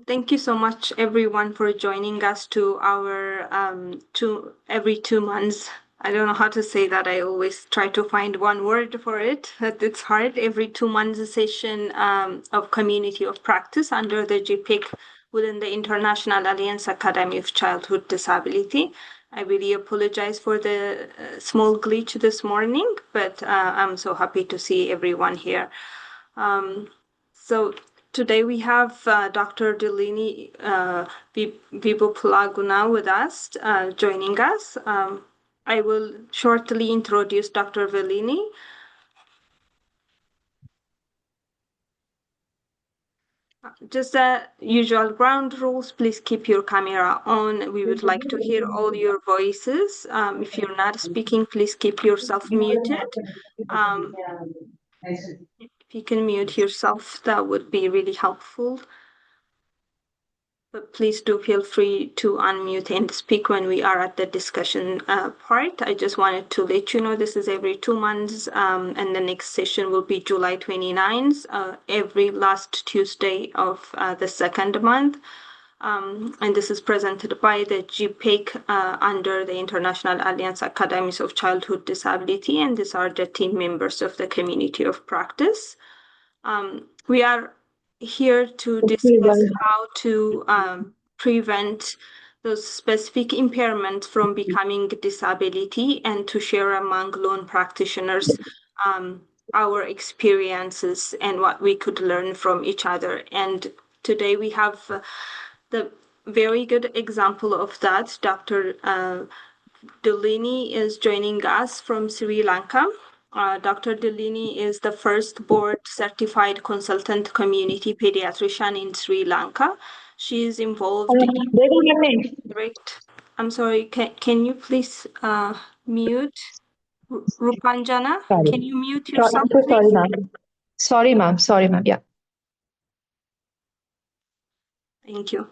Thank you so much, everyone, for joining us to our every 2 months. I don't know how to say that. I always try to find one word for it, but it's hard. Every 2 months session of community of practice under the GPIC within the International Alliance Academy of Childhood Disability. I really apologize for the small glitch this morning, but I'm so happy to see everyone here. So today we have Dr. Delini Vibupulaguna with us, joining us. I will shortly introduce Dr. Velini. Just the usual ground rules. Please keep your camera on. We would like to hear all your voices. If you're not speaking, please keep yourself muted. If you can mute yourself, that would be really helpful. But please do feel free to unmute and speak when we are at the discussion part. I just wanted to let you know this is every 2 months, and the next session will be July 29th, every last Tuesday of the second month. And this is presented by the GPIC under the International Alliance Academies of Childhood Disability, and these are the team members of the community of practice. We are here to discuss how to prevent those specific impairments from becoming disability and to share among lone practitioners our experiences and what we could learn from each other. And today we have the very good example of that. Dr. Delini is joining us from Sri Lanka. Dr. Delini is the first board-certified consultant community pediatrician in Sri Lanka. She is involved in direct. I'm sorry, can you please mute Rupanjana? Sorry. Can you mute yourself, Sorry, please? ma'am. Sorry, ma'am. Yeah. Thank you.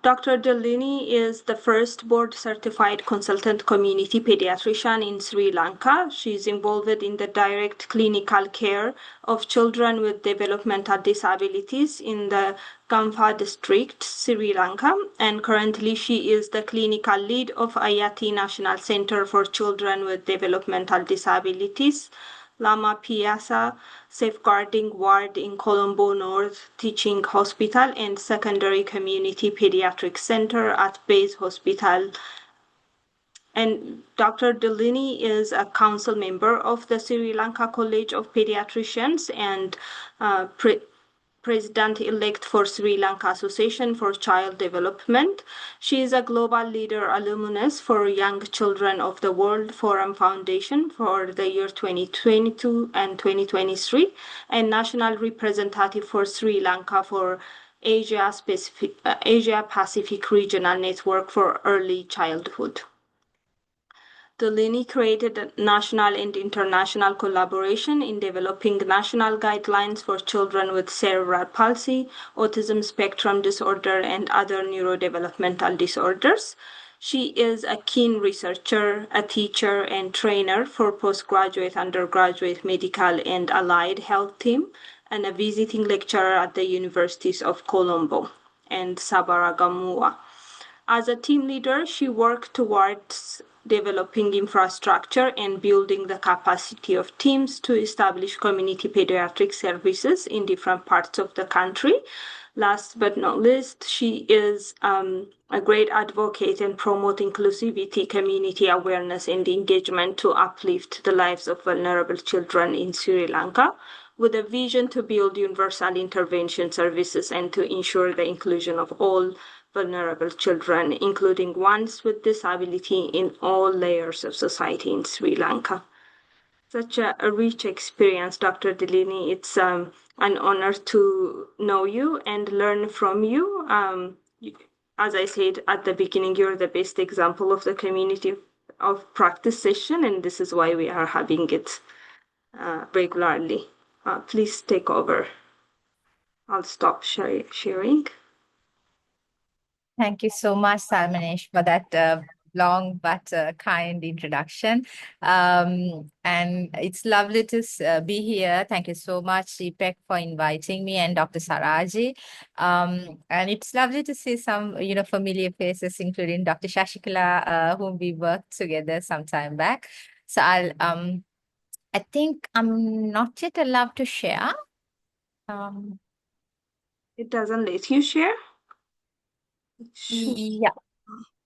Dr. Delini is the first board-certified consultant community pediatrician in Sri Lanka. She's involved in the direct clinical care of children with developmental disabilities in the Gampha district, Sri Lanka, and currently she is the clinical lead of Ayati National Center for Children with Developmental Disabilities, Lama Piazza Safeguarding Ward in Colombo North Teaching Hospital and Secondary Community Pediatric Center at Bayes Hospital. And Dr. Delini is a council member of the Sri Lanka College of Pediatricians and President-elect for Sri Lanka Association for Child Development. She is a global leader alumnus for Young Children of the World Forum Foundation for the year 2022 and 2023, and national representative for Sri Lanka for Asia Pacific Regional Network for Early Childhood. Delini created a national and international collaboration in developing national guidelines for children with cerebral palsy, autism spectrum disorder, and other neurodevelopmental disorders. She is a keen researcher, a teacher, and trainer for postgraduate, undergraduate, medical, and allied health team, and a visiting lecturer at the Universities of Colombo and Sabaragamuwa. As a team leader, she worked towards developing infrastructure and building the capacity of teams to establish community pediatric services in different parts of the country. Last but not least, she is a great advocate and promote inclusivity, community awareness, and engagement to uplift the lives of vulnerable children in Sri Lanka, with a vision to build universal intervention services and to ensure the inclusion of all vulnerable children, including ones with disability, in all layers of society in Sri Lanka. Such a rich experience, Dr. Delini. It's an honor to know you and learn from you. As I said at the beginning, you're the best example of the community of practice session, and this is why we are having it regularly. Please take over. I'll stop sharing. Thank you so much, Salmanesh, for that long but kind introduction. And it's lovely to be here. Thank you so much, Deepak, for inviting me, and Dr. Saraji. And it's lovely to see some, familiar faces, including Dr. Shashikala, whom we worked together some time back. So I think I'm not yet allowed to share. Um, It doesn't let you share. It should. yeah,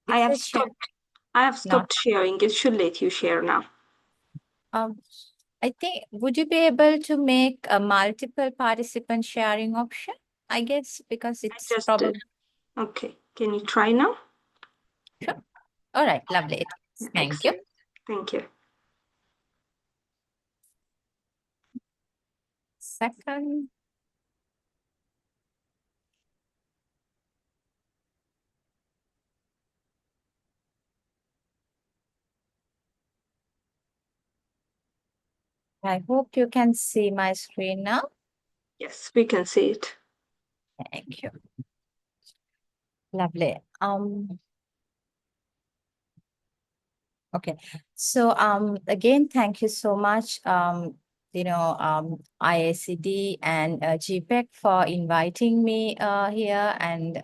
I it have says share. stopped. I have Not. stopped sharing. It should let you share now. Um, I think, would you be able to make a multiple participant sharing option? I guess because I it's just did. probably Okay. Can you try now? sure. All right, lovely. Thank you. Excellent. Thank you. Second. I hope you can see my screen now. Yes, we can see it. Thank you. Lovely. Okay. So again, thank you so much, IACD and GPEC for inviting me here. And,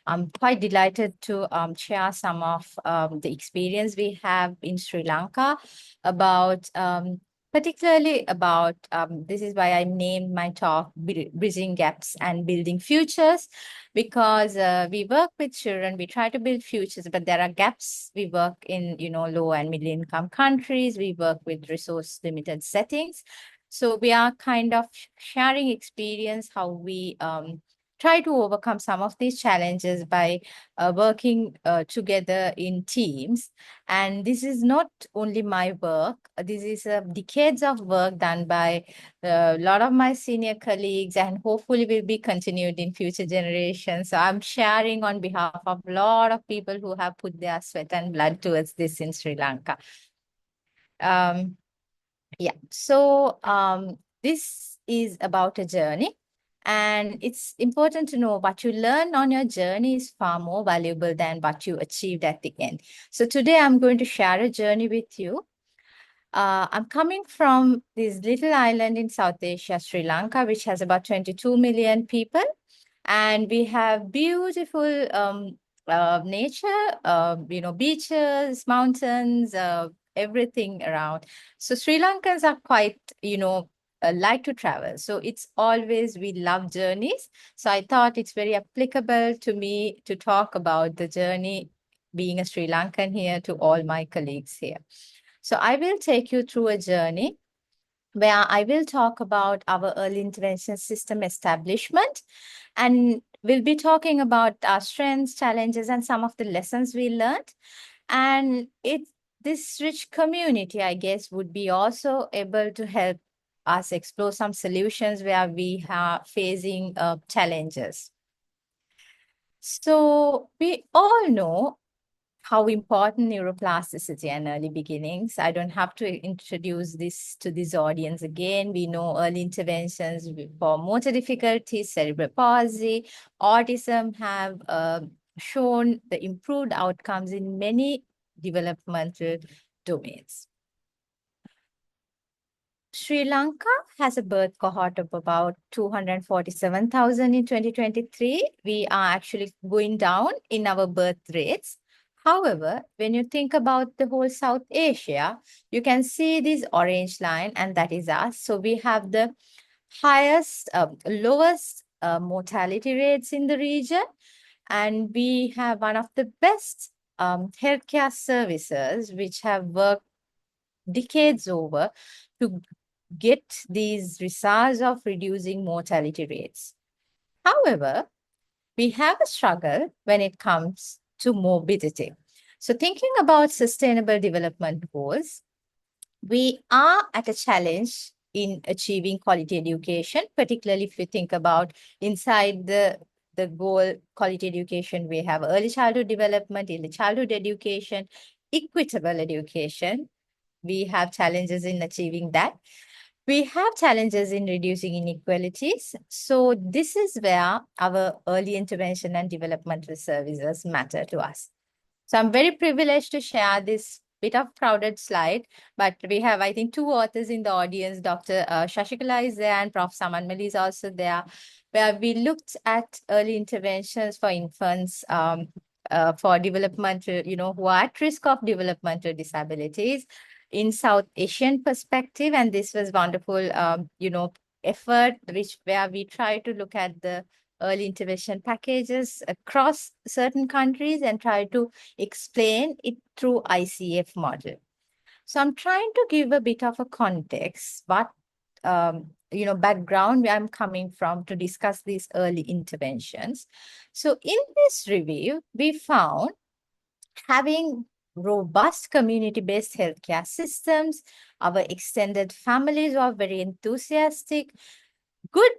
I'm quite delighted to share some of the experience we have in Sri Lanka about particularly about this is why I named my talk Bridging Gaps and Building Futures, because we work with children, we try to build futures, but there are gaps. We work in, low and middle income countries. We work with resource limited settings. So we are kind of sharing experience how we try to overcome some of these challenges by working together in teams. And this is not only my work. This is decades of work done by a lot of my senior colleagues, and hopefully will be continued in future generations. So I'm sharing on behalf of a lot of people who have put their sweat and blood towards this in Sri Lanka. Um, yeah, so this is about a journey, and it's important to know what you learn on your journey is far more valuable than what you achieved at the end. So today I'm going to share a journey with you. I'm coming from this little island in South Asia, Sri Lanka, which has about 22 million people. And we have beautiful nature, beaches, mountains, everything around. So Sri Lankans are quite, like to travel. So it's always, we love journeys. So I thought it's very applicable to me to talk about the journey being a Sri Lankan here to all my colleagues here. So I will take you through a journey where I will talk about our early intervention system establishment, and we'll be talking about our strengths, challenges, and some of the lessons we learned. And this rich community, I guess, would be also able to help us explore some solutions where we are facing challenges. So we all know how important neuroplasticity and early beginnings. I don't have to introduce this to this audience again. We know early interventions for motor difficulties, cerebral palsy, autism have shown the improved outcomes in many developmental domains. Sri Lanka has a birth cohort of about 247,000 in 2023. We are actually going down in our birth rates. However, when you think about the whole South Asia, you can see this orange line, and that is us. So we have the lowest mortality rates in the region, and we have one of the best healthcare services, which have worked decades over to get these results of reducing mortality rates. However, we have a struggle when it comes to morbidity. So thinking about sustainable development goals, we are at a challenge in achieving quality education, particularly if you think about inside the goal quality education, we have early childhood development, in the childhood education, equitable education. We have challenges in achieving that. We have challenges in reducing inequalities. So this is where our early intervention and developmental services matter to us. So I'm very privileged to share this bit of crowded slide, but we have, I think, two authors in the audience. Dr. Shashikala is there and Prof. Samanmali is also there, where we looked at early interventions for infants for developmental, who are at risk of developmental disabilities in South Asian perspective. And this was wonderful, effort where we try to look at the early intervention packages across certain countries and try to explain it through ICF model. So I'm trying to give a bit of a context, but background where I'm coming from to discuss these early interventions. So in this review, we found having robust community-based healthcare systems, our extended families are very enthusiastic, good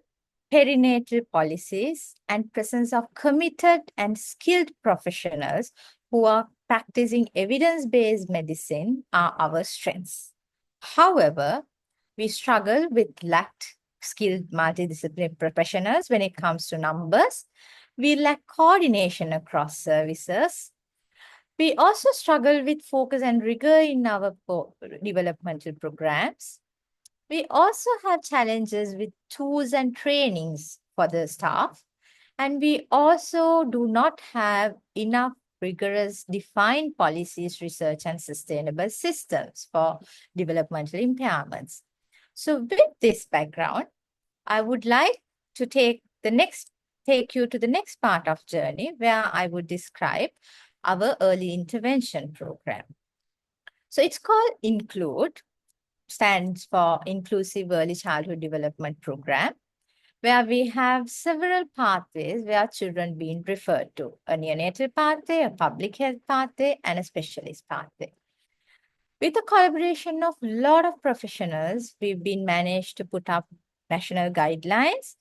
perinatal policies, and presence of committed and skilled professionals who are practicing evidence-based medicine are our strengths. However, we struggle with lacked skilled multidisciplinary professionals when it comes to numbers. We lack coordination across services. We also struggle with focus and rigor in our developmental programs. We also have challenges with tools and trainings for the staff. And we also do not have enough rigorous defined policies, research, and sustainable systems for developmental impairments. So with this background, I would like to take you to the next part of journey where I would describe our early intervention program. So it's called INCLUDE, stands for Inclusive Early Childhood Development Program, where we have several pathways where children being referred to: a neonatal pathway, a public health pathway, and a specialist pathway. With the collaboration of a lot of professionals, we've been managed to put up national guidelines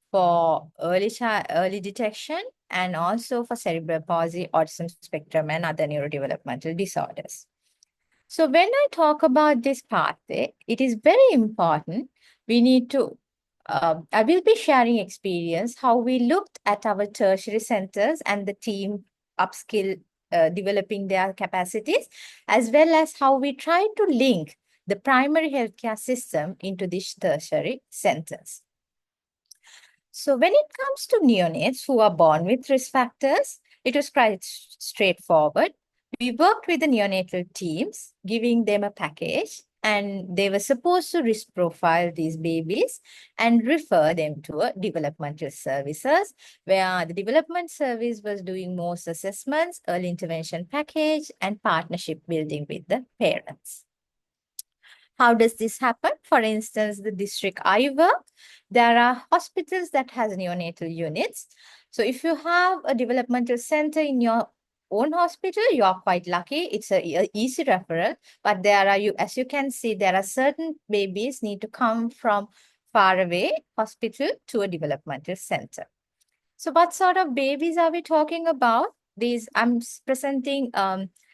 for early detection and also for cerebral palsy, autism spectrum, and other neurodevelopmental disorders. So when I talk about this pathway, it is very important. We need to, I will be sharing experience, how we looked at our tertiary centers and the team upskill, developing their capacities, as well as how we try to link the primary healthcare system into these tertiary centers. So when it comes to neonates who are born with risk factors, it was quite straightforward. We worked with the neonatal teams, giving them a package, and they were supposed to risk profile these babies and refer them to a developmental services, where the development service was doing most assessments, early intervention package, and partnership building with the parents. How does this happen? For instance, the district I work, there are hospitals that has neonatal units. So if you have a developmental center in your own hospital, you are quite lucky. It's a easy referral, but as you can see, there are certain babies need to come from far away hospital to a developmental center. So what sort of babies are we talking about? I'm presenting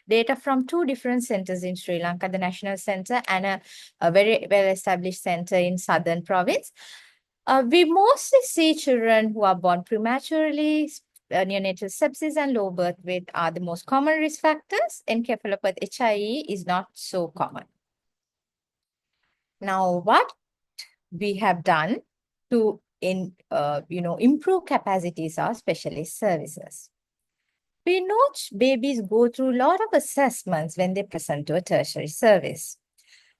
data from two different centers in Sri Lanka, the National Center and a very well-established center in Southern Province. We mostly see children who are born prematurely. Neonatal sepsis and low birth weight are the most common risk factors. Encephalopathy HIE is not so common. Now, what we have done to improve capacities of specialist services. We know babies go through a lot of assessments when they present to a tertiary service.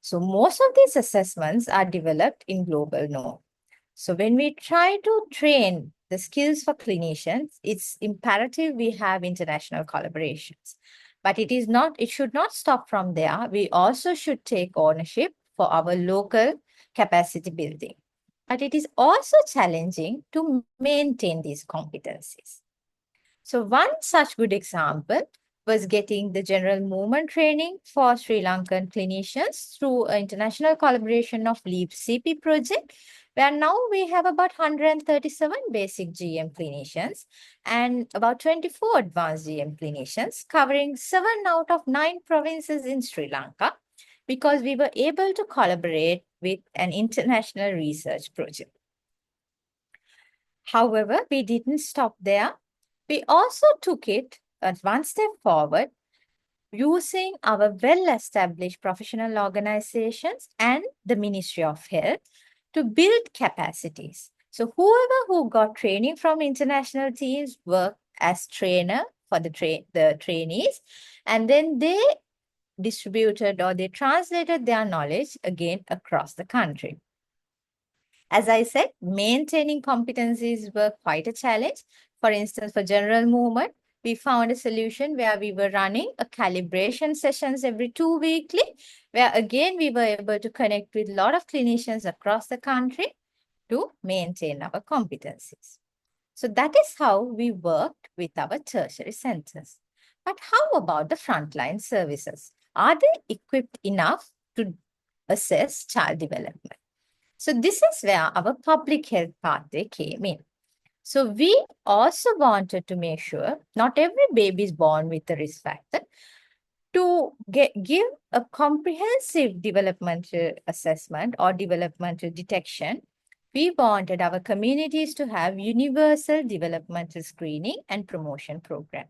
So most of these assessments are developed in global norm. So when we try to train the skills for clinicians, it's imperative we have international collaborations. But it should not stop from there. We also should take ownership for our local capacity building. But it is also challenging to maintain these competencies. So one such good example was getting the general movement training for Sri Lankan clinicians through an international collaboration of LEAP CP project, where now we have about 137 basic GM clinicians and about 24 advanced GM clinicians covering 7 out of 9 provinces in Sri Lanka, because we were able to collaborate with an international research project. However, we didn't stop there. We also took it one step forward using our well-established professional organizations and the Ministry of Health to build capacities. So whoever who got training from international teams worked as trainer for the trainees, and then they distributed or they translated their knowledge again across the country. As I said, maintaining competencies were quite a challenge. For instance, for general movement, we found a solution where we were running a calibration sessions every 2 weekly, where again we were able to connect with a lot of clinicians across the country to maintain our competencies. So that is how we worked with our tertiary centers. But how about the frontline services? Are they equipped enough to assess child development? So this is where our public health pathway came in. So we also wanted to make sure not every baby is born with a risk factor. To give a comprehensive developmental assessment or developmental detection, we wanted our communities to have universal developmental screening and promotion program.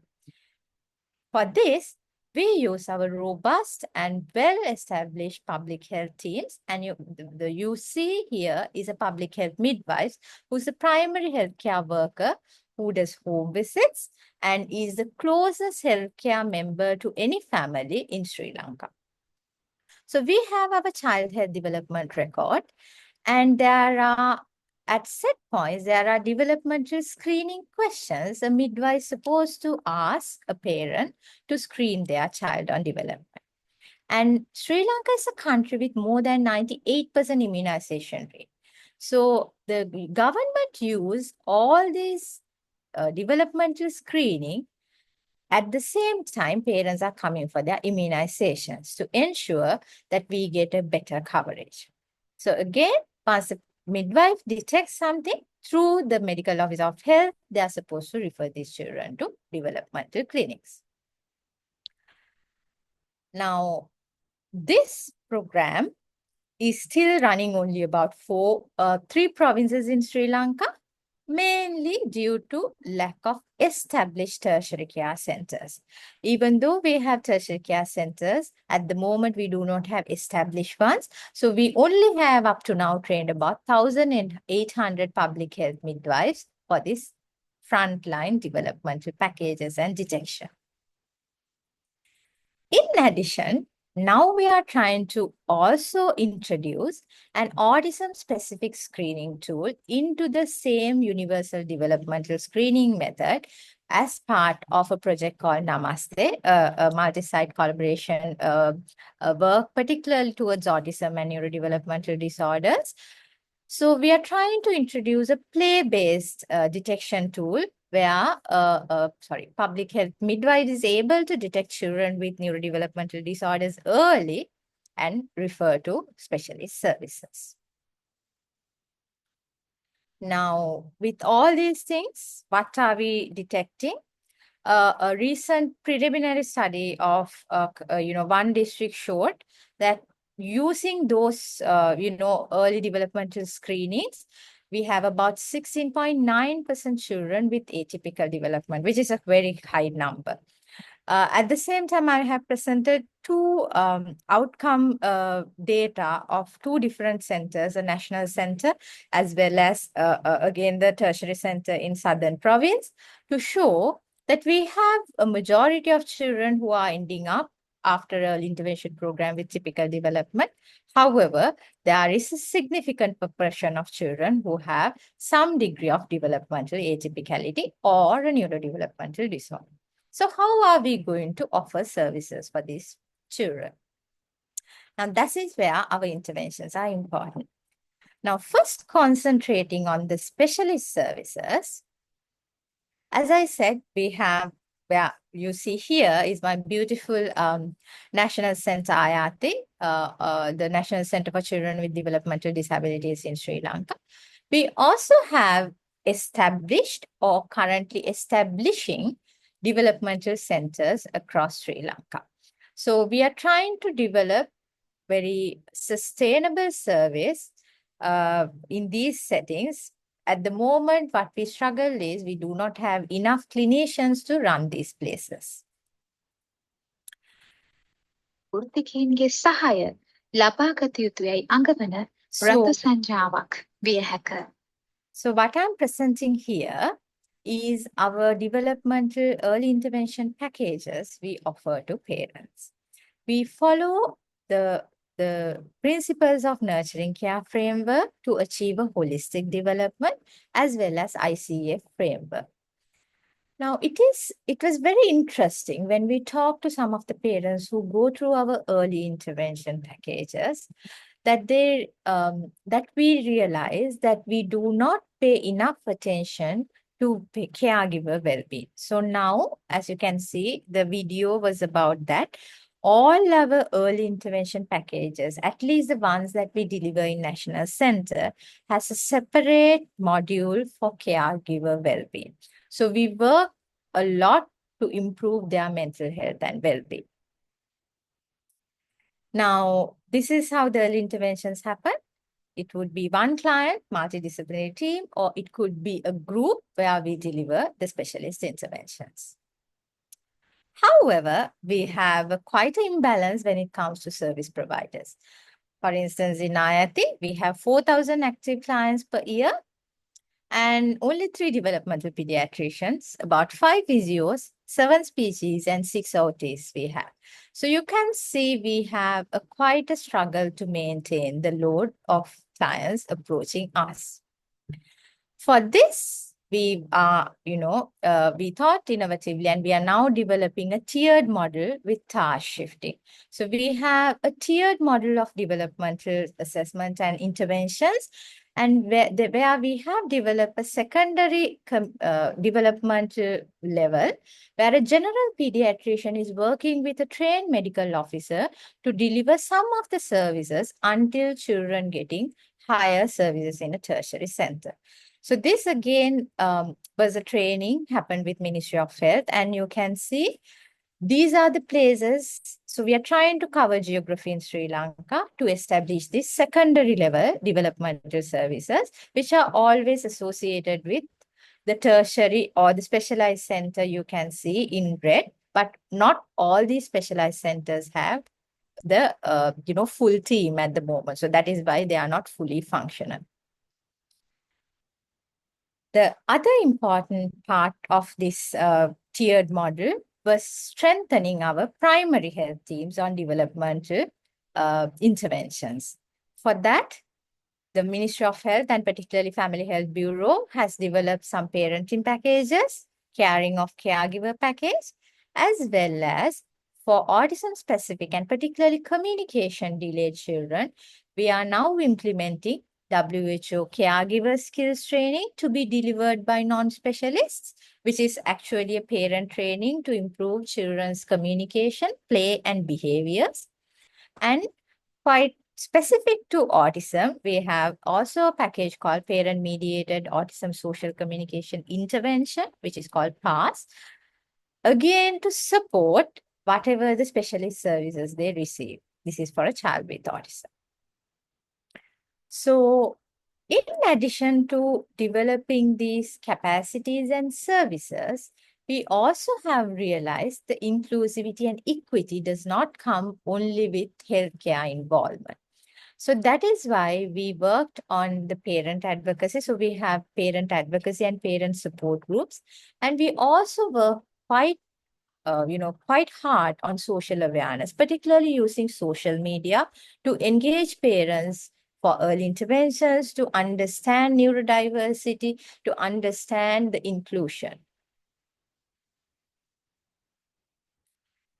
For this, we use our robust and well-established public health teams. And you see here is a public health midwife who's a primary healthcare worker who does home visits and is the closest healthcare member to any family in Sri Lanka. So we have our child health development record, and there are at set points, there are developmental screening questions a midwife is supposed to ask a parent to screen their child on development. And Sri Lanka is a country with more than 98% immunization rate. So the government use all these developmental screening. At the same time, parents are coming for their immunizations to ensure that we get a better coverage. So again, once the midwife detects something through the medical office of health, they are supposed to refer these children to developmental clinics. Now, this program is still running only about 3 provinces in Sri Lanka, mainly due to lack of established tertiary care centers. Even though we have tertiary care centers, at the moment we do not have established ones. So we only have up to now trained about 1,800 public health midwives for this frontline developmental packages and detection. In addition, now we are trying to also introduce an autism-specific screening tool into the same universal developmental screening method as part of a project called Namaste, a multi-site collaboration work particularly towards autism and neurodevelopmental disorders. So we are trying to introduce a play-based detection tool where public health midwife is able to detect children with neurodevelopmental disorders early and refer to specialist services. Now, with all these things, what are we detecting? A recent preliminary study of one district showed that using those early developmental screenings, we have about 16.9% children with atypical development, which is a very high number. At the same time, I have presented 2 outcome data of 2 different centers, a national center as well as again the tertiary center in Southern Province, to show that we have a majority of children who are ending up after early intervention program with typical development. However, there is a significant proportion of children who have some degree of developmental atypicality or a neurodevelopmental disorder. So how are we going to offer services for these children? Now, that is where our interventions are important. Now, first concentrating on the specialist services, as I said, we have, where you see here is my beautiful National Center IRT, the National Center for Children with Developmental Disabilities in Sri Lanka. We also have established or currently establishing developmental centers across Sri Lanka. So we are trying to develop very sustainable service in these settings. At the moment, what we struggle is we do not have enough clinicians to run these places. වෘත්තිකයින්ගේ සහාය ලබාගත යුතුයයි අඟවන රට සංජාවක් විය හැක. So what I'm presenting here is our developmental early intervention packages we offer to parents. We follow the principles of nurturing care framework to achieve a holistic development as well as ICF framework. Now, it was very interesting when we talked to some of the parents who go through our early intervention packages that we realize that we do not pay enough attention to caregiver well-being. So now, as you can see, the video was about that. All our early intervention packages, at least the ones that we deliver in National Center, has a separate module for caregiver well-being. So we work a lot to improve their mental health and well-being. Now, this is how the early interventions happen. It would be one client, multidisciplinary team, or it could be a group where we deliver the specialist interventions. However, we have quite an imbalance when it comes to service providers. For instance, in IIT, we have 4,000 active clients per year and only 3 developmental pediatricians, about 5 physios, 7 species, and 6 OTs we have. So you can see we have quite a struggle to maintain the load of clients approaching us. For this, we thought innovatively, and we are now developing a tiered model with task shifting. So we have a tiered model of developmental assessment and interventions, and where we have developed a secondary developmental level, where a general pediatrician is working with a trained medical officer to deliver some of the services until children getting higher services in a tertiary center. So this again was a training happened with Ministry of Health, and you can see these are the places. So we are trying to cover geography in Sri Lanka to establish this secondary level developmental services, which are always associated with the tertiary or the specialized center you can see in red, but not all these specialized centers have the full team at the moment. So that is why they are not fully functional. The other important part of this tiered model was strengthening our primary health teams on developmental interventions. For that, the Ministry of Health and particularly Family Health Bureau has developed some parenting packages, caring of caregiver package, as well as for autism specific and particularly communication delayed children, we are now implementing WHO caregiver skills training to be delivered by non-specialists, which is actually a parent training to improve children's communication, play, and behaviors. And quite specific to autism, we have also a package called Parent-Mediated Autism Social Communication Intervention, which is called PASS, again to support whatever the specialist services they receive. This is for a child with autism. So, in addition to developing these capacities and services, we also have realized the inclusivity and equity does not come only with healthcare involvement. So that is why we worked on the parent advocacy. So we have parent advocacy and parent support groups. And we also work quite hard on social awareness, particularly using social media to engage parents for early interventions, to understand neurodiversity, to understand the inclusion.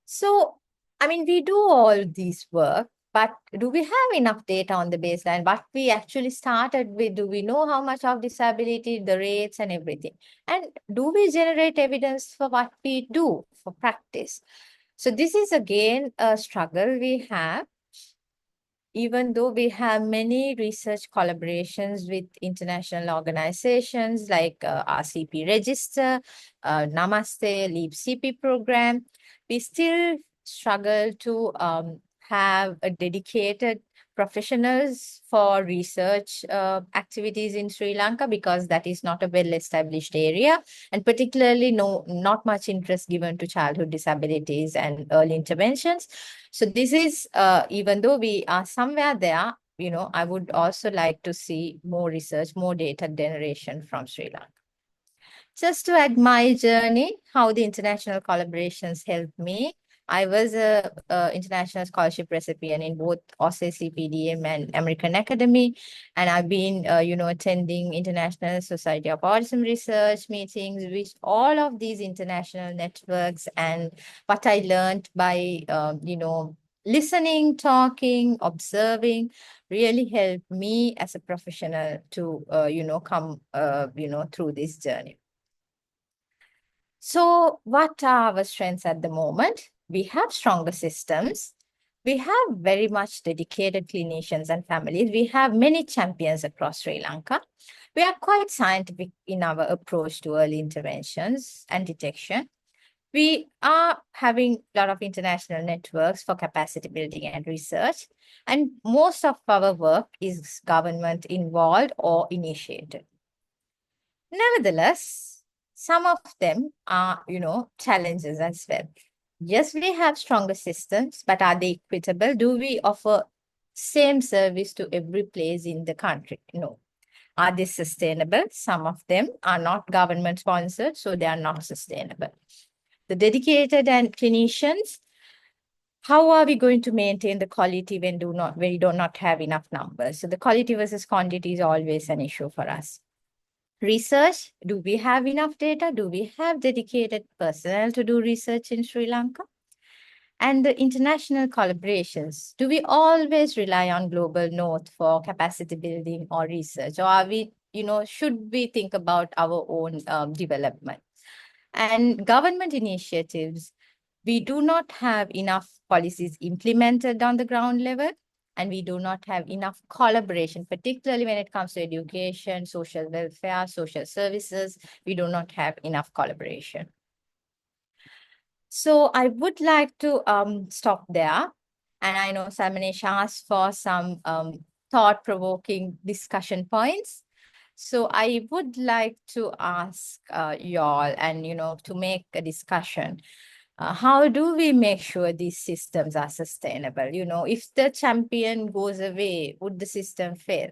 So, we do all this work, but do we have enough data on the baseline? What we actually started with, do we know how much of disability, the rates and everything? And do we generate evidence for what we do for practice? So this is again a struggle we have. Even though we have many research collaborations with international organizations like RCP Register, Namaste, Leap CP program, we still struggle to have a dedicated professionals for research activities in Sri Lanka, because that is not a well-established area, and particularly not much interest given to childhood disabilities and early interventions. So this is, even though we are somewhere there, I would also like to see more research, more data generation from Sri Lanka. Just to add my journey, how the international collaborations helped me. I was a international scholarship recipient in both OSCE, CPDM, and American Academy, and I've been, attending International Society of Autism Research meetings, which all of these international networks, and what I learned by, listening, talking, observing, really helped me as a professional to, come, through this journey. So, what are our strengths at the moment? We have stronger systems. We have very much dedicated clinicians and families. We have many champions across Sri Lanka. We are quite scientific in our approach to early interventions and detection. We are having a lot of international networks for capacity building and research. And most of our work is government involved or initiated. Nevertheless, some of them are, challenges as well. Yes, we have stronger systems, but are they equitable? Do we offer same service to every place in the country? No. Are they sustainable? Some of them are not government sponsored, so they are not sustainable. The dedicated and clinicians, how are we going to maintain the quality when we do not have enough numbers? So the quality versus quantity is always an issue for us. Research, do we have enough data? Do we have dedicated personnel to do research in Sri Lanka? And the international collaborations, do we always rely on Global North for capacity building or research? Or are we, should we think about our own development? And government initiatives, we do not have enough policies implemented on the ground level, and we do not have enough collaboration, particularly when it comes to education, social welfare, social services. We do not have enough collaboration. So I would like to stop there. And I know Salmanesh asked for some thought-provoking discussion points. So I would like to ask y'all and, to make a discussion. How do we make sure these systems are sustainable? If the champion goes away, would the system fail?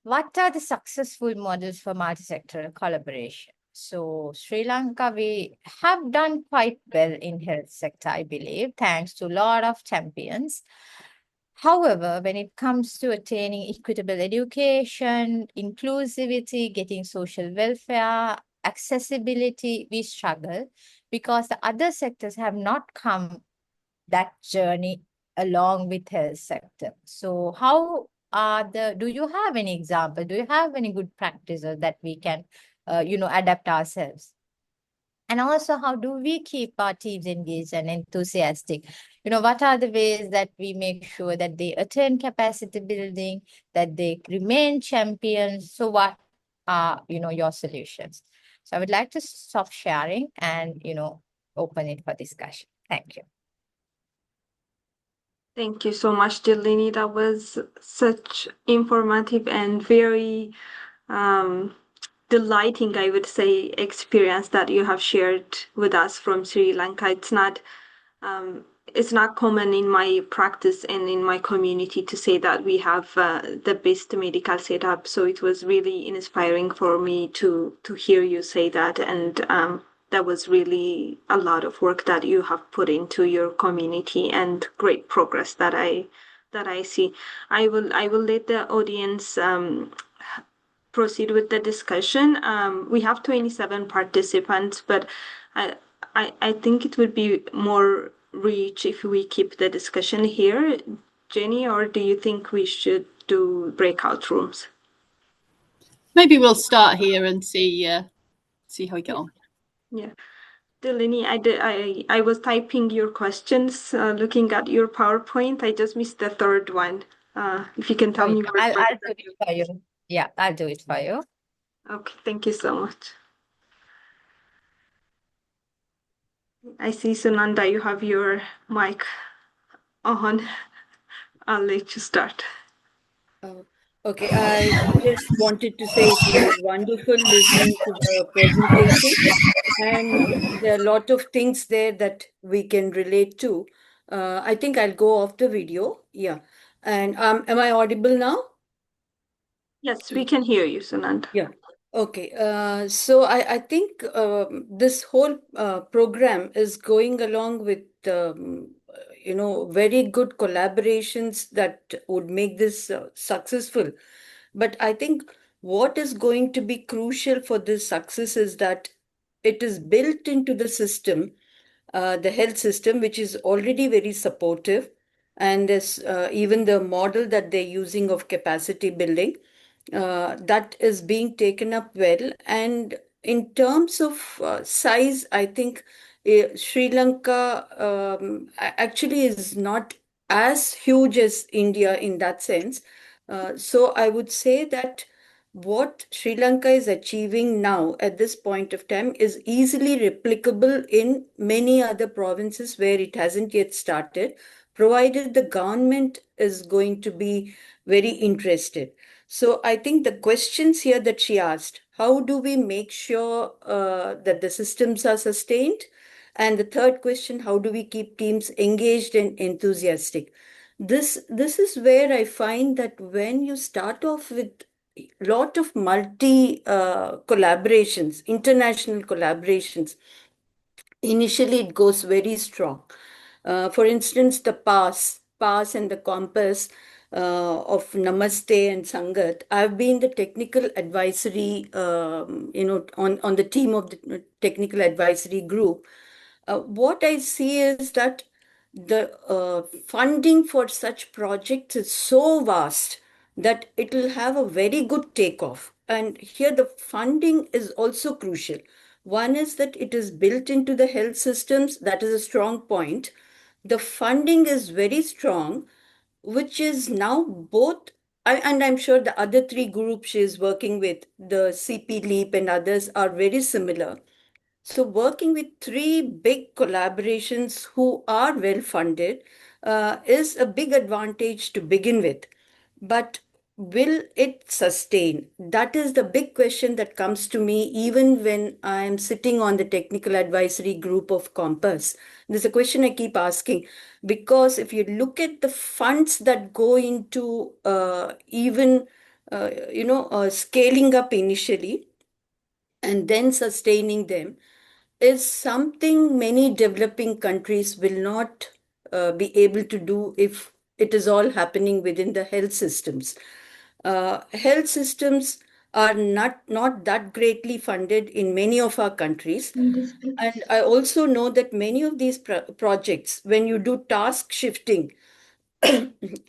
What are the successful models for multi-sectoral collaboration? So Sri Lanka, we have done quite well in health sector, I believe, thanks to a lot of champions. However, when it comes to attaining equitable education, inclusivity, getting social welfare, accessibility, we struggle because the other sectors have not come that journey along with health sector. So do you have any example? Do you have any good practices that we can, adapt ourselves? And also, how do we keep our teams engaged and enthusiastic? What are the ways that we make sure that they attain capacity building, that they remain champions? So what are, your solutions? So I would like to stop sharing and, open it for discussion. Thank you. Thank you so much, Delini. That was such informative and very delighting, I would say, experience that you have shared with us from Sri Lanka. It's not common in my practice and in my community to say that we have the best medical setup. So it was really inspiring for me to hear you say that, and that was really a lot of work that you have put into your community and great progress that I see. I will let the audience proceed with the discussion. We have 27 participants, but I think it would be more rich if we keep the discussion here, Jenny, or do you think we should do breakout rooms? Maybe we'll start here and see how we get on. Yeah. Delaney, I was typing your questions, looking at your PowerPoint. I just missed the third one. If you can tell me. I'll do it for you. Yeah, I'll do it for you. Okay, thank you so much. I see, Sunanda, you have your mic on. I'll let you start. Uh, okay, I just wanted to say it was wonderful listening to the presentation, and there are a lot of things there that we can relate to. I think I'll go off the video. Yeah. And am I audible now? Yes, we can hear you, Sunanda. Yeah. Okay. So I think this whole program is going along with very good collaborations that would make this successful. But I think what is going to be crucial for this success is that it is built into the system, the health system, which is already very supportive, and there's even the model that they're using of capacity building that is being taken up well. And in terms of size, I think Sri Lanka actually is not as huge as India in that sense. So I would say that what Sri Lanka is achieving now at this point of time is easily replicable in many other provinces where it hasn't yet started, provided the government is going to be very interested. So I think the questions here that she asked, how do we make sure that the systems are sustained? And the third question, how do we keep teams engaged and enthusiastic? This is where I find that when you start off with lot of multi collaborations, international collaborations, initially it goes very strong. For instance, the pass and the compass of Namaste and Sangat. I've been the technical advisory, on the team of the technical advisory group. What I see is that the funding for such projects is so vast that it will have a very good takeoff. And here the funding is also crucial. One is that it is built into the health systems. That is a strong point. The funding is very strong, which is now both, and I'm sure the other three groups she is working with, the CP Leap and others, are very similar. So, working with three big collaborations who are well funded is a big advantage to begin with. But will it sustain? That is the big question that comes to me even when I am sitting on the technical advisory group of Compass. There's a question I keep asking because if you look at the funds that go into even scaling up initially and then sustaining them, is something many developing countries will not be able to do if it is all happening within the health systems. Health systems are not that greatly funded in many of our countries. And I also know that many of these projects, when you do task shifting,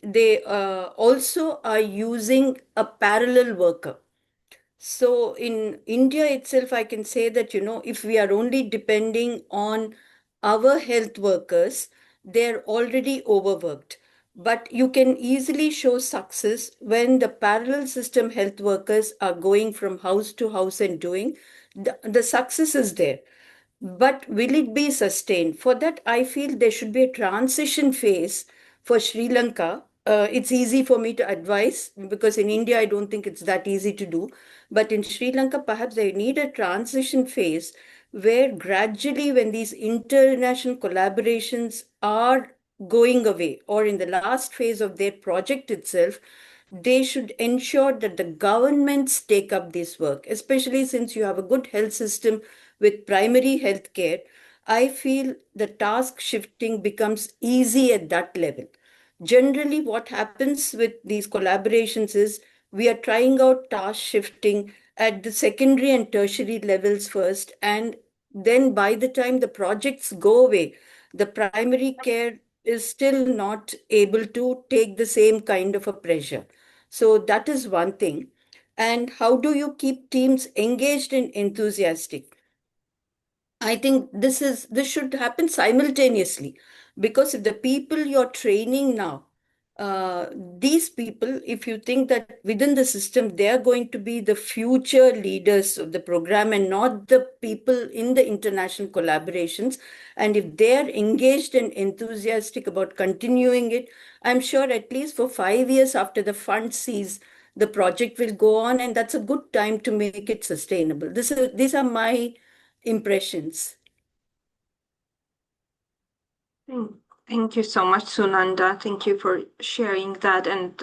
they also are using a parallel worker. So in India itself, I can say that, if we are only depending on our health workers, they're already overworked. But you can easily show success when the parallel system health workers are going from house to house and doing, the success is there. But will it be sustained? For that, I feel there should be a transition phase for Sri Lanka. It's easy for me to advise because in India, I don't think it's that easy to do. But in Sri Lanka, perhaps they need a transition phase where gradually, when these international collaborations are going away or in the last phase of their project itself, they should ensure that the governments take up this work, especially since you have a good health system with primary health care. I feel the task shifting becomes easy at that level. Generally, what happens with these collaborations is we are trying out task shifting at the secondary and tertiary levels first, and then by the time the projects go away, the primary care is still not able to take the same kind of a pressure. So that is one thing. And how do you keep teams engaged and enthusiastic? I think this should happen simultaneously because if the people you're training now these people, if you think that within the system, they are going to be the future leaders of the program and not the people in the international collaborations, and if they are engaged and enthusiastic about continuing it, I'm sure at least for 5 years after the fund cease, the project will go on, and that's a good time to make it sustainable. These are my impressions. Thank you so much, Sunanda. Thank you for sharing that. And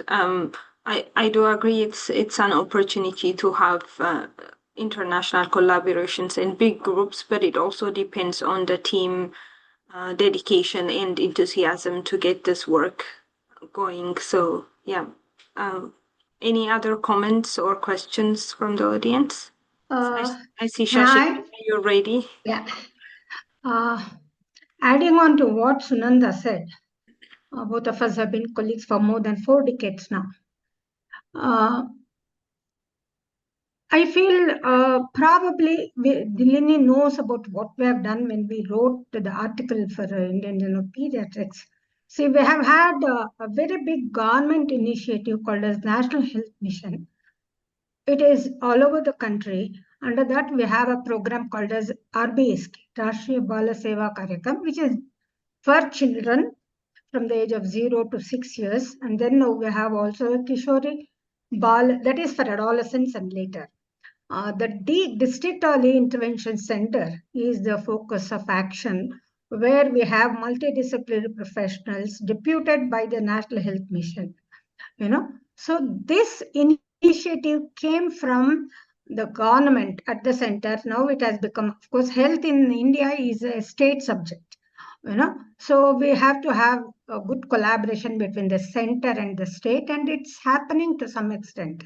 I do agree it's an opportunity to have international collaborations in big groups, but it also depends on the team dedication and enthusiasm to get this work going. So yeah. Any other comments or questions from the audience? I see Can Shashi, I? you're ready. Yeah. Adding on to what Sunanda said, both of us have been colleagues for more than 4 decades now. I feel probably Dilini knows about what we have done when we wrote the article for Indian Journal of Pediatrics. See, we have had a very big government initiative called as National Health Mission. It is all over the country. Under that, we have a program called as RBSK, Rashtriya Bala Seva Karyakram, which is for children from the age of 0 to 6 years. And then now we have also Kishori Bal, that is for adolescents and later. The District Early Intervention Center is the focus of action, where we have multidisciplinary professionals deputed by the National Health Mission. So this initiative came from the government at the center. Now it has become, of course, health in India is a state subject. So we have to have a good collaboration between the center and the state, and it's happening to some extent.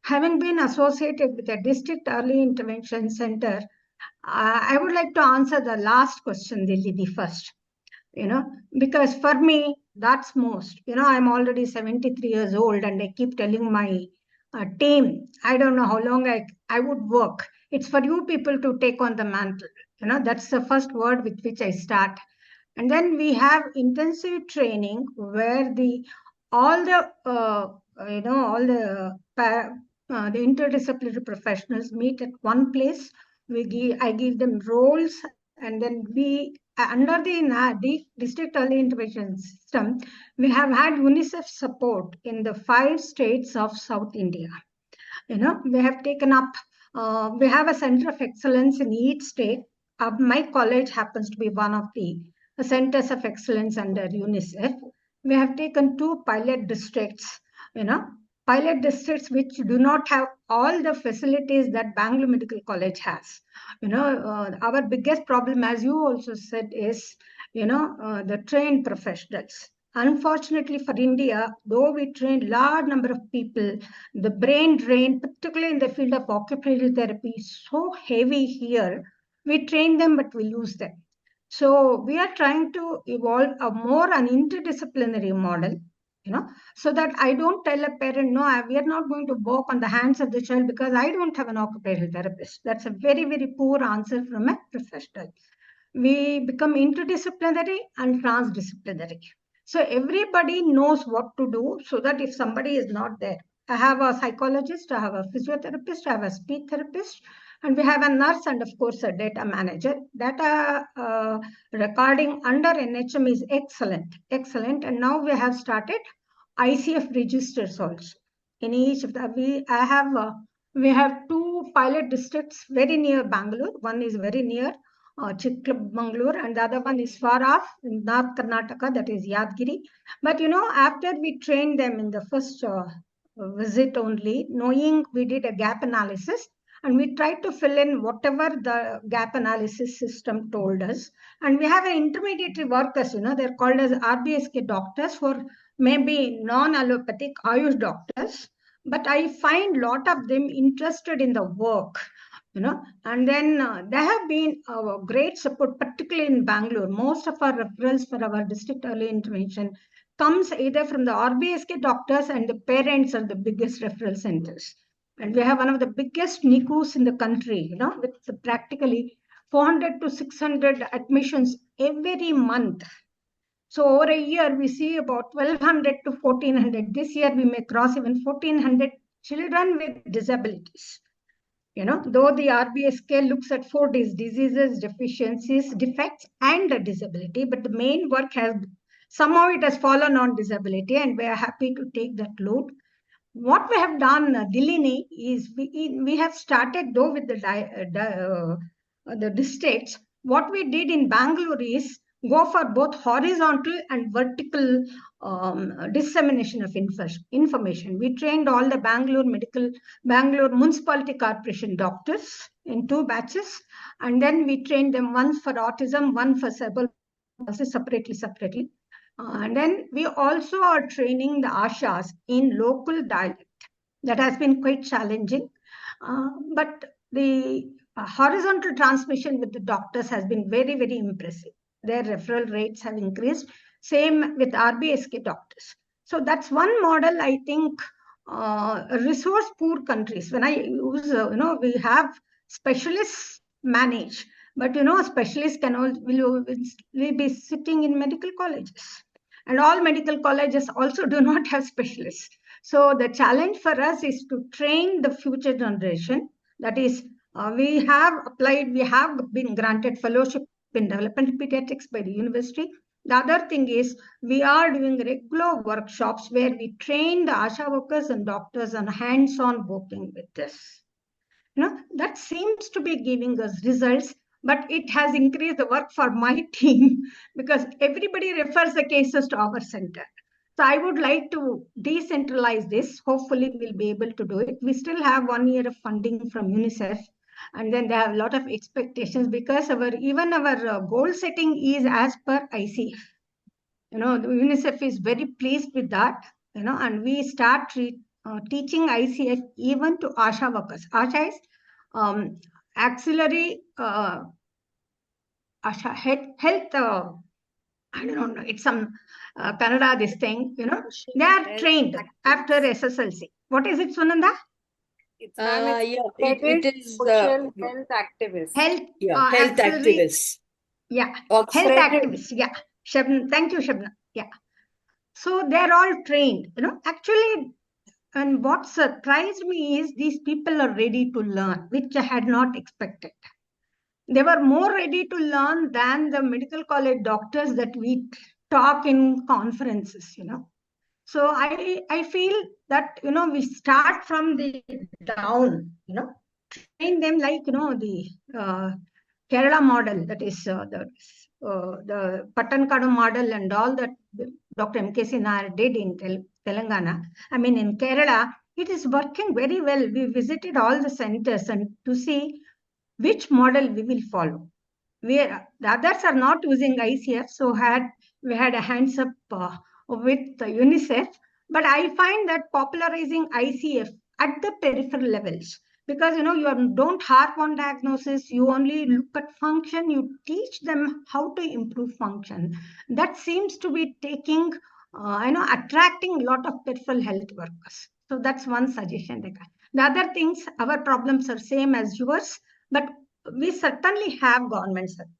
Having been associated with a district early intervention center, I would like to answer the last question, Dilidi, first. Because for me, that's most. I'm already 73 years old, and I keep telling my team, I don't know how long I would work. It's for you people to take on the mantle. That's the first word with which I start. And then we have intensive training where all the interdisciplinary professionals meet at one place. I give them roles, and then under the district early intervention system, we have had UNICEF support in the 5 states of South India. We have taken up, we have a center of excellence in each state. My college happens to be one of the centers of excellence under UNICEF. We have taken 2 pilot districts, pilot districts which do not have all the facilities that Bangalore Medical College has. Our biggest problem, as you also said, is, the trained professionals. Unfortunately for India, though we train large number of people, the brain drain, particularly in the field of occupational therapy, is so heavy here. We train them, but we lose them. So we are trying to evolve an interdisciplinary model, so that I don't tell a parent, no, we are not going to work on the hands of the child because I don't have an occupational therapist. That's a very, very poor answer from a professional. We become interdisciplinary and transdisciplinary. So everybody knows what to do, so that if somebody is not there, I have a psychologist, I have a physiotherapist, I have a speech therapist, and we have a nurse and of course a data manager. Data recording under NHM is excellent. And now we have started ICF registers also. In each of the, we have 2 pilot districts very near Bangalore. One is very near Chikmagalur, and the other one is far off in North Karnataka, that is Yadgiri. But after we trained them in the first visit only, knowing we did a gap analysis, and we tried to fill in whatever the gap analysis system told us. And we have an intermediary workers, they're called as RBSK doctors, for maybe non-allopathic Ayush doctors. But I find a lot of them interested in the work. And then there have been great support, particularly in Bangalore. Most of our referrals for our district early intervention comes either from the RBSK doctors, and the parents are the biggest referral centers. And we have one of the biggest NICUs in the country, with practically 400 to 600 admissions every month. So over a year, we see about 1,200 to 1,400. This year, we may cross even 1,400 children with disabilities. Though the RBA scale looks at 4 diseases, deficiencies, defects, and a disability, but the main work somehow it has fallen on disability, and we are happy to take that load. What we have done, Dilini, is we have started though with the districts. What we did in Bangalore is go for both horizontal and vertical dissemination of information. We trained all the Bangalore Municipality Corporation doctors in 2 batches, and then we trained them, one for autism, one for cerebral palsy, separately. And then we also are training the ASHAs in local dialect. That has been quite challenging. But the horizontal transmission with the doctors has been very, very impressive. Their referral rates have increased. Same with RBSK doctors. So that's one model, I think, resource poor countries. When I use, we have specialists manage, but specialists will be sitting in medical colleges. And all medical colleges also do not have specialists. So the challenge for us is to train the future generation. That is, we have been granted fellowship in developmental pediatrics by the university. The other thing is we are doing regular workshops where we train the ASHA workers and doctors on hands-on working with this. That seems to be giving us results, but it has increased the work for my team because everybody refers the cases to our center. So I would like to decentralize this. Hopefully, we'll be able to do it. We still have 1 year of funding from UNICEF, and then they have a lot of expectations because even our goal setting is as per ICF. The UNICEF is very pleased with that. And we start teaching ICF even to ASHA workers. ASHA is auxiliary ASHA health. I don't know. It's some Kannada, this thing, they are trained after SSLC. What is it, Sunanda? It's it is social health activists. Health activists. Yeah, Oxford. health activists. Yeah, thank you, Shabna. Yeah. So they're all trained, actually. And what surprised me is these people are ready to learn, which I had not expected. They were more ready to learn than the medical college doctors that we talk in conferences, So I feel that, we start from the down, train them like, the Kerala model, that is the Patankadu model and all that Dr. M.K.C. Nair did in Telangana. I mean, in Kerala, it is working very well. We visited all the centers and to see which model we will follow. The others are not using ICF, so we had a hands up with UNICEF. But I find that popularizing ICF at the peripheral levels, because you don't harp on diagnosis, you only look at function, you teach them how to improve function. That seems to be taking, attracting a lot of peripheral health workers. So that's one suggestion. The other things, our problems are same as yours, but we certainly have government support.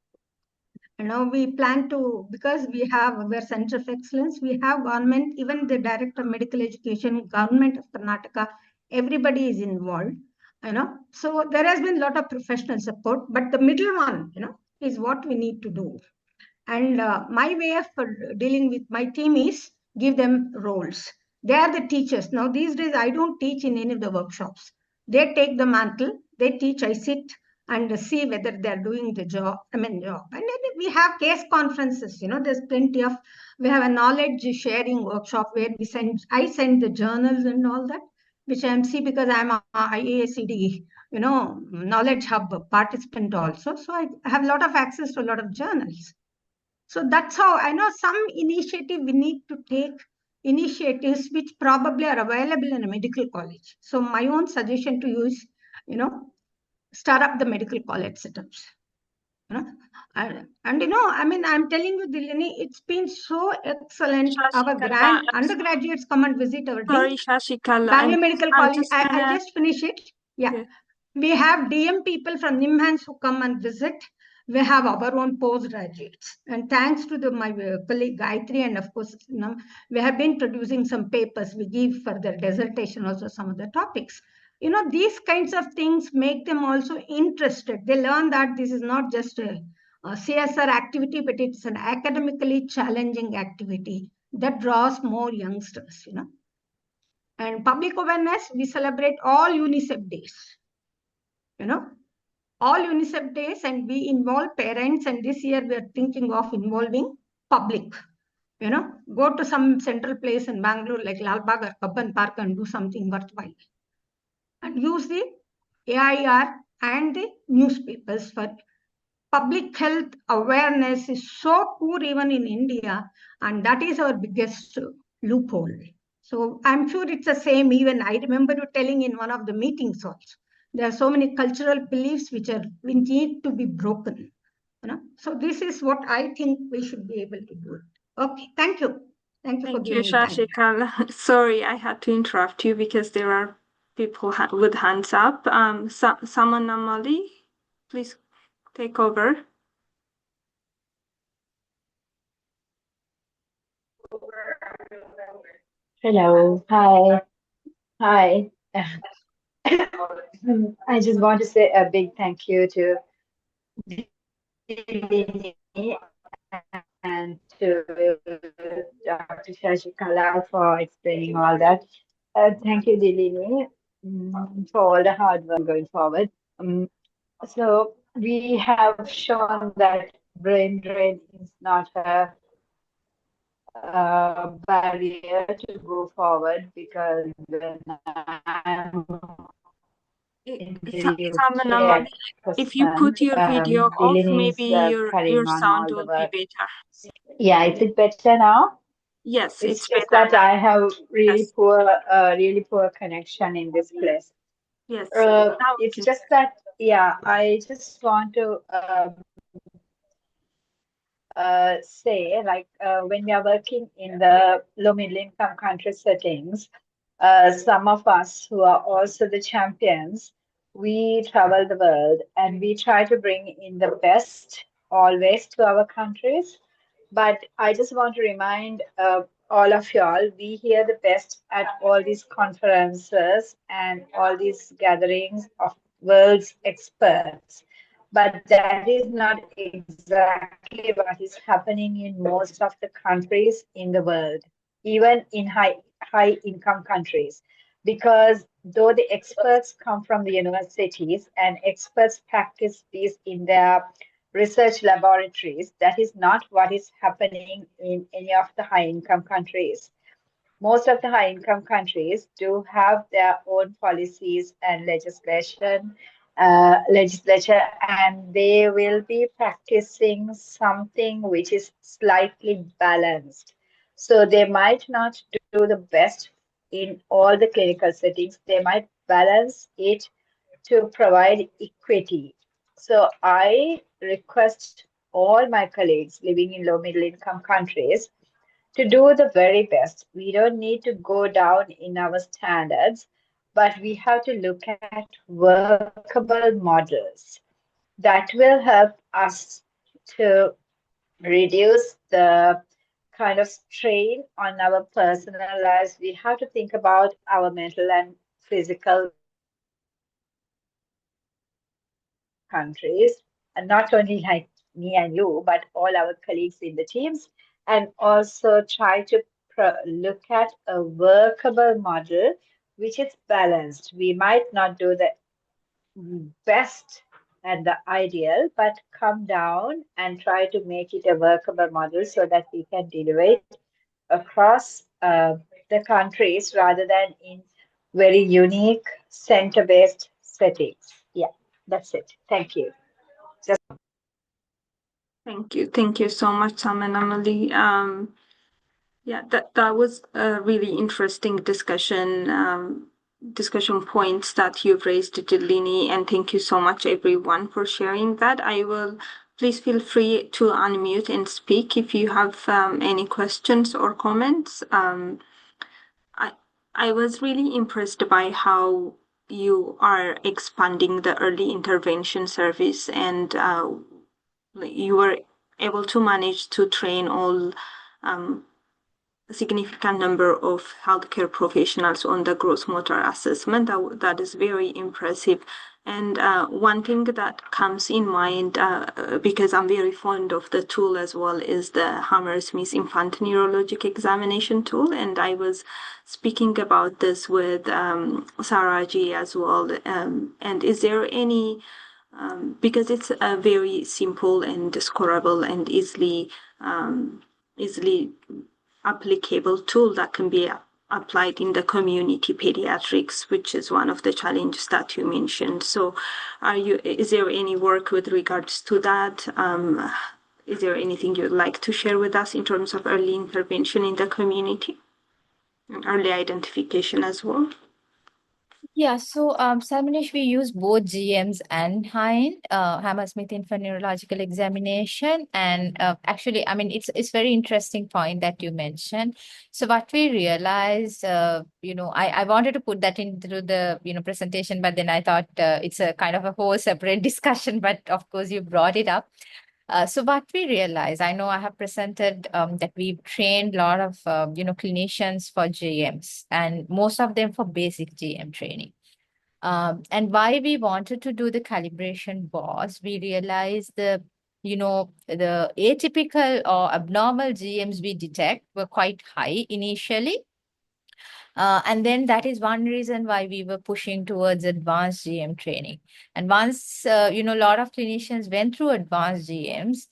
We plan to, because we have our Center of Excellence, we have government, even the Director of Medical Education, Government of Karnataka, everybody is involved, So there has been a lot of professional support, but the middle one, is what we need to do. And my way of dealing with my team is give them roles. They are the teachers. Now, these days, I don't teach in any of the workshops. They take the mantle, they teach, I sit and see whether they're doing the job. And then we have case conferences, there's plenty of, we have a knowledge sharing workshop where I send the journals and all that, which I see because I'm a IACD, knowledge hub participant also. So I have a lot of access to a lot of journals. So that's how I know some initiative we need to take initiatives which probably are available in a medical college. So my own suggestion to you is, start up the medical college setups. And I'm telling you, Dilini, it's been so excellent. Our undergraduates come and visit our Sorry, Shashikala. Bangalore Medical I'm College. I'll just finish it. Yeah. Okay. We have DM people from NIMHANS who come and visit. We have our own postgraduates. And thanks to my colleague Gayatri, and of course, we have been producing some papers. We give for their dissertation also some of the topics. These kinds of things make them also interested. They learn that this is not just a CSR activity, but it's an academically challenging activity that draws more youngsters. And public awareness, we celebrate all UNICEF days. All UNICEF days, and we involve parents, and this year we are thinking of involving public. Go to some central place in Bangalore like Lal Bagh or Kabban Park and do something worthwhile. And use the AIR and the newspapers for public health awareness is so poor even in India, and that is our biggest loophole. So I'm sure it's the same. Even I remember you telling in one of the meetings also, there are so many cultural beliefs which need to be broken. So this is what I think we should be able to do. Okay, thank you. Thank you for Thank you, giving me time. Shashikala. Sorry, I had to interrupt you because there are people with hands up. Saman Amali, please take over. Hello, hi, hi. I just want to say a big thank you to Dilini and to Dr. Shashikala for explaining all that. Thank you, Dilini, for all the hard work going forward. So we have shown that brain drain is not a barrier to go forward because when I'm Saman Amali, if you put your video off, Dilini is maybe your carrying on sound all the will be work. better. Yeah, is it better now? Yes, It's it's just better that I have Yes, really poor connection in this place. yes. Now we It's can. just that, yeah, I just want to say, like, when we are working in the low middle income country settings, some of us who are also the champions, we travel the world and we try to bring in the best always to our countries. But I just want to remind all of y'all, we hear the best at all these conferences and all these gatherings of world's experts. But that is not exactly what is happening in most of the countries in the world, even in high income countries. Because though the experts come from the universities and experts practice this in their research laboratories, that is not what is happening in any of the high income countries. Most of the high income countries do have their own policies and legislature, and they will be practicing something which is slightly balanced. So they might not do the best in all the clinical settings. They might balance it to provide equity. So I request all my colleagues living in low middle income countries to do the very best. We don't need to go down in our standards, but we have to look at workable models that will help us to reduce the kind of strain on our personal lives. We have to think about our mental and physical countries, and not only like me and you, but all our colleagues in the teams, and also try to look at a workable model which is balanced. We might not do the best and the ideal, but come down and try to make it a workable model so that we can deliver it across the countries rather than in very unique center-based settings. Yeah, that's it. Thank you. Thank you so much, Saman Amali. Yeah, that was a really interesting discussion points that you've raised, Delini, and thank you so much, everyone, for sharing that. Please feel free to unmute and speak if you have any questions or comments. I was really impressed by how you are expanding the early intervention service and you were able to manage to train all a significant number of healthcare professionals on the gross motor assessment. That is very impressive. And one thing that comes in mind, because I'm very fond of the tool as well, is the Hammersmith Infant Neurologic Examination tool. And I was speaking about this with Saraji as well. And is there any, because it's a very simple and scorable and easily applicable tool that can be applied in the community pediatrics, which is one of the challenges that you mentioned. So is there any work with regards to that? Is there anything you'd like to share with us in terms of early intervention in the community and early identification as well? Yeah, so Salmanesh, we use both GMs and Hind, Hammersmith Infant Neurological Examination. And actually, I mean, it's very interesting point that you mentioned. So what we realized, I wanted to put that into the, presentation, but then I thought it's a kind of a whole separate discussion, but of course you brought it up. So what we realized, I know I have presented that we've trained a lot of, clinicians for GMs and most of them for basic GM training. And why we wanted to do the calibration was we realized the atypical or abnormal GMs we detect were quite high initially. And then that is one reason why we were pushing towards advanced GM training. And once, a lot of clinicians went through advanced GMs,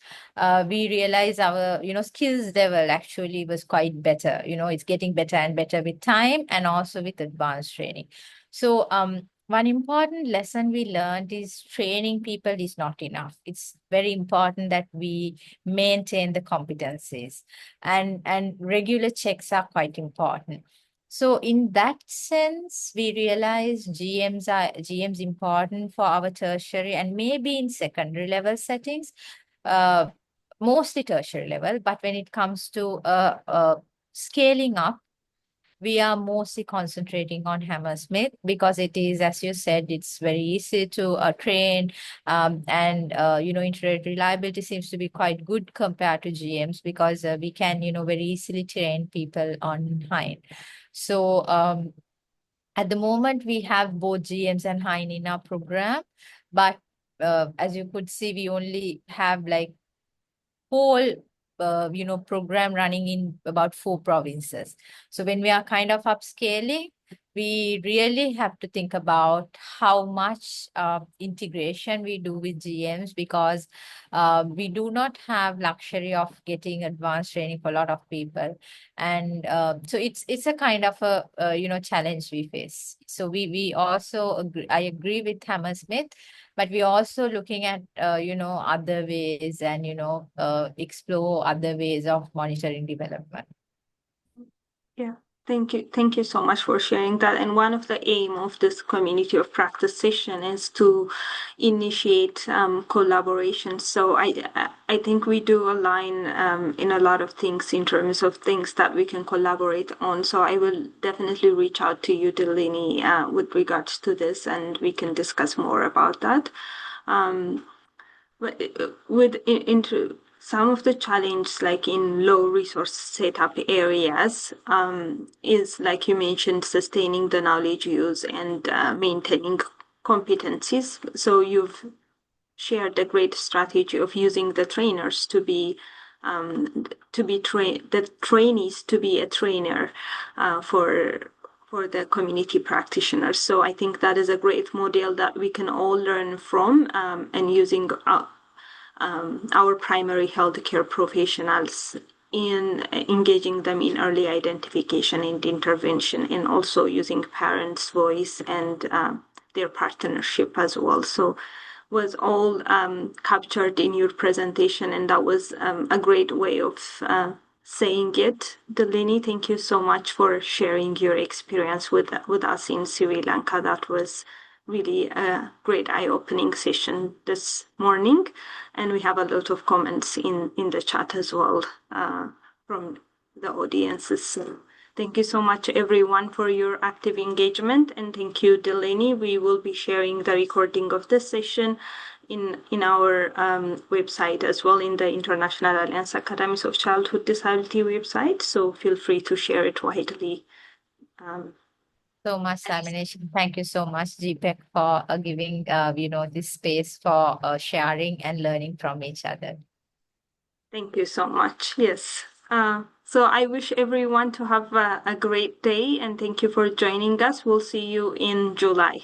we realized our, skills level actually was quite better. It's getting better and better with time and also with advanced training. So, one important lesson we learned is training people is not enough. It's very important that we maintain the competencies, and regular checks are quite important. So in that sense, we realize GMs important for our tertiary and maybe in secondary level settings, mostly tertiary level. But when it comes to scaling up, we are mostly concentrating on Hammersmith because it is, as you said, it's very easy to train, and internet reliability seems to be quite good compared to GMs because we can very easily train people on Hind. So at the moment we have both GMs and Hind in our program, but as you could see, we only have like whole program running in about 4 provinces. So when we are kind of upscaling, we really have to think about how much integration we do with GMs because we do not have luxury of getting advanced training for a lot of people, and so it's a kind of a challenge we face. So we also agree, I agree with Hammersmith, but we're also looking at other ways and explore other ways of monitoring development. Yeah, thank you so much for sharing that. And one of the aim of this community of practice session is to initiate collaboration. So I think we do align in a lot of things in terms of things that we can collaborate on. So I will definitely reach out to you, Delaney, with regards to this, and we can discuss more about that. But into some of the challenges, like in low resource setup areas, is like you mentioned, sustaining the knowledge use and maintaining competencies. So you've shared a great strategy of using the trainers to be the trainees to be a trainer for the community practitioners. So I think that is a great model that we can all learn from, and using our primary healthcare professionals in engaging them in early identification and intervention, and also using parents' voice and their partnership as well. So was all captured in your presentation, and that was a great way of saying it. Delaney, thank you so much for sharing your experience with us in Sri Lanka. That was really a great eye-opening session this morning, and we have a lot of comments in the chat as well from the audiences. So Thank you so much, everyone, for your active engagement. And thank you, Delaney. We will be sharing the recording of this session in our website as well, in the International Alliance Academies of Childhood Disability website. So feel free to share it widely. So much, Samination. Thank you so much, GPEC, for giving this space for sharing and learning from each other. Thank you so much. Yes. So I wish everyone to have a great day, and thank you for joining us. We'll see you in July.